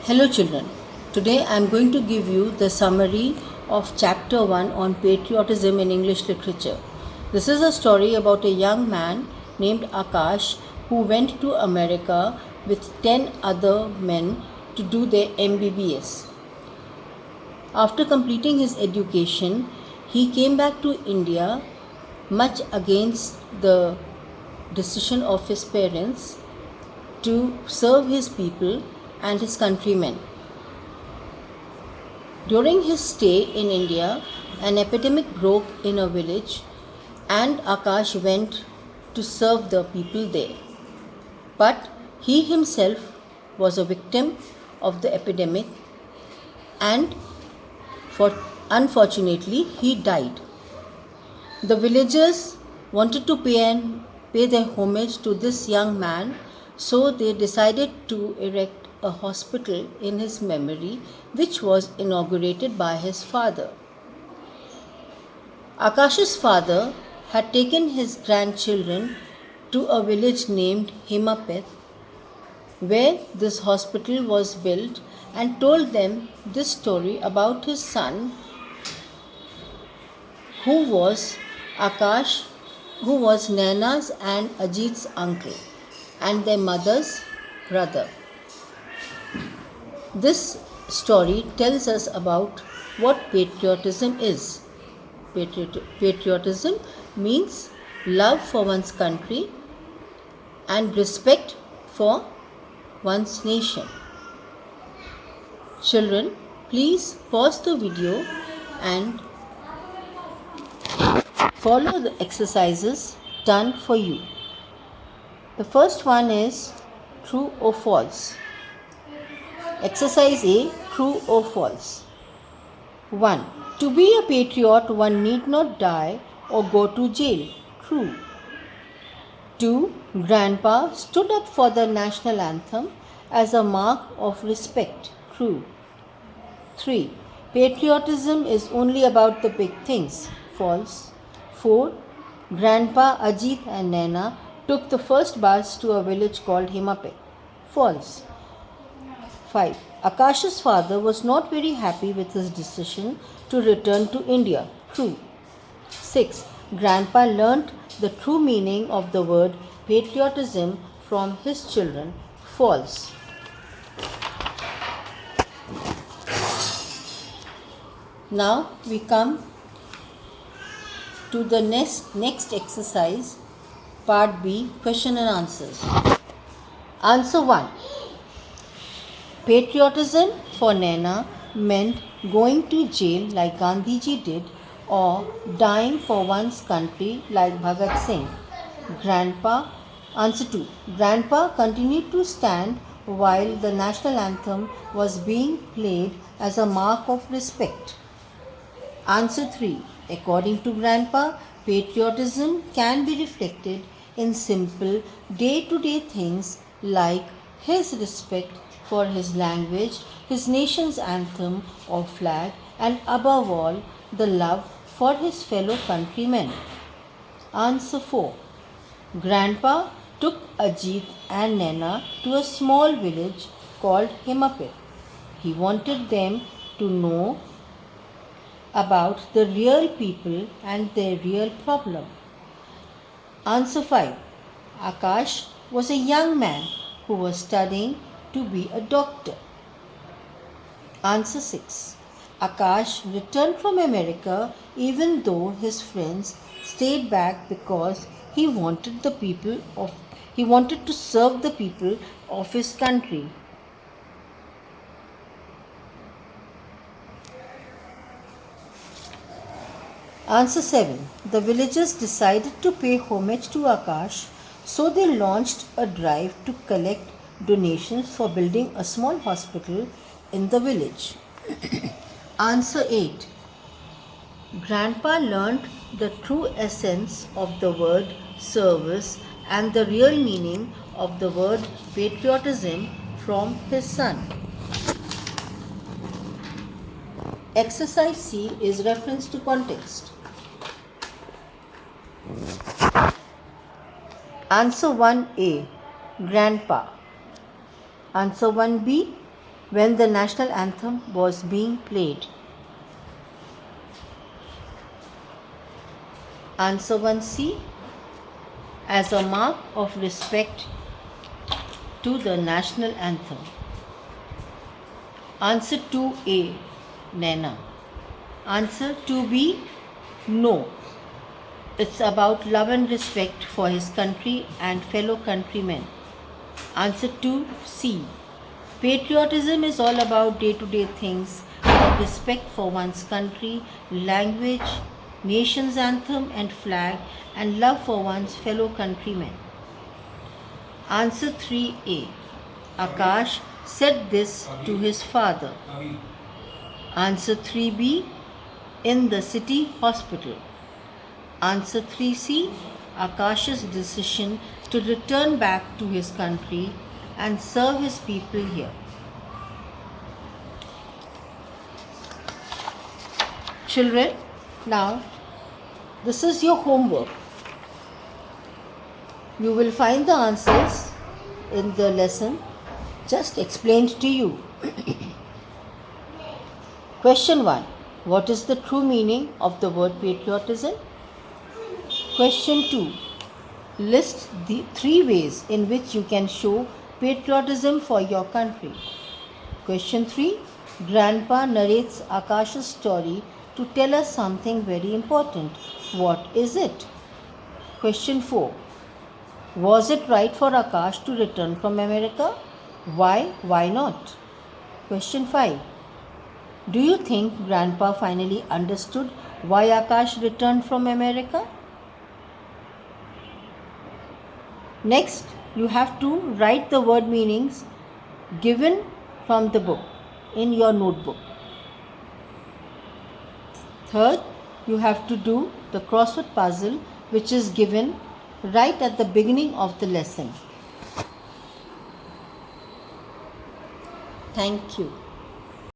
Hello children. Today I am going to give you the summary of chapter 1 on patriotism in English literature. This is a story about a young man named Akash who went to America with 10 other men to do their MBBS. After completing his education, he came back to India much against the decision of his parents to serve his people and his countrymen. During his stay in India, an epidemic broke in a village and Akash went to serve the people there. But he himself was a victim of the epidemic and unfortunately he died. The villagers wanted to pay their homage to this young man, so they decided to erect a hospital in his memory, which was inaugurated by his father. Akash's father had taken his grandchildren to a village named Himapet, where this hospital was built, and told them this story about his son, who was Akash, who was Naina's and Ajit's uncle and their mother's brother. This story tells us about what patriotism is. Patriotism means love for one's country and respect for one's nation. Children, please pause the video and follow the exercises done for you. The first one is true or false. Exercise A, true or false. 1. To be a patriot, one need not die or go to jail. True. 2. Grandpa stood up for the national anthem as a mark of respect. True. 3. Patriotism is only about the big things. False. 4. Grandpa, Ajit and Naina took the first bus to a village called Himapet. False. 5. Akash's father was not very happy with his decision to return to India. True. 6. Grandpa learnt the true meaning of the word patriotism from his children. False. Now we come to the next exercise, part B, question and answers. Answer 1. Patriotism for Naina meant going to jail like Gandhiji did or dying for one's country like Bhagat Singh. Answer 2. Grandpa continued to stand while the national anthem was being played as a mark of respect. Answer 3. According to Grandpa, patriotism can be reflected in simple day-to-day things like his respect for his language, his nation's anthem or flag, and above all, the love for his fellow countrymen. Answer 4. Grandpa took Ajit and Naina to a small village called Himapet. He wanted them to know about the real people and their real problem. Answer 5. Akash was a young man who was studying to be a doctor. Answer 6. Akash returned from America even though his friends stayed back because he wanted to serve the people of his country. Answer 7. The villagers decided to pay homage to Akash, so they launched a drive to collect donations for building a small hospital in the village. Answer 8. Grandpa learnt the true essence of the word service and the real meaning of the word patriotism from his son. Exercise C is reference to context. Answer 1A. Grandpa. Answer 1B. when the national anthem was being played? Answer 1C, as a mark of respect to the national anthem. Answer 2A, Naina. Answer 2B, no. It's about love and respect for his country and fellow countrymen. Answer 2C, patriotism is all about day-to-day things like respect for one's country, language, nation's anthem and flag, and love for one's fellow countrymen. Answer 3A, Akash said this to his father. Answer 3B, in the city hospital. Answer 3C, Akash's decision to return back to his country and serve his people here. Children, now this is your homework. You will find the answers in the lesson just explained to you. Question 1. What is the true meaning of the word patriotism? Question 2. List the 3 ways in which you can show patriotism for your country. Question 3. Grandpa narrates Akash's story to tell us something very important. What is it? Question 4. Was it right for Akash to return from America? Why? Why not? Question 5. Do you think Grandpa finally understood why Akash returned from America? Next, you have to write the word meanings given from the book in your notebook. Third, you have to do the crossword puzzle which is given right at the beginning of the lesson. Thank you.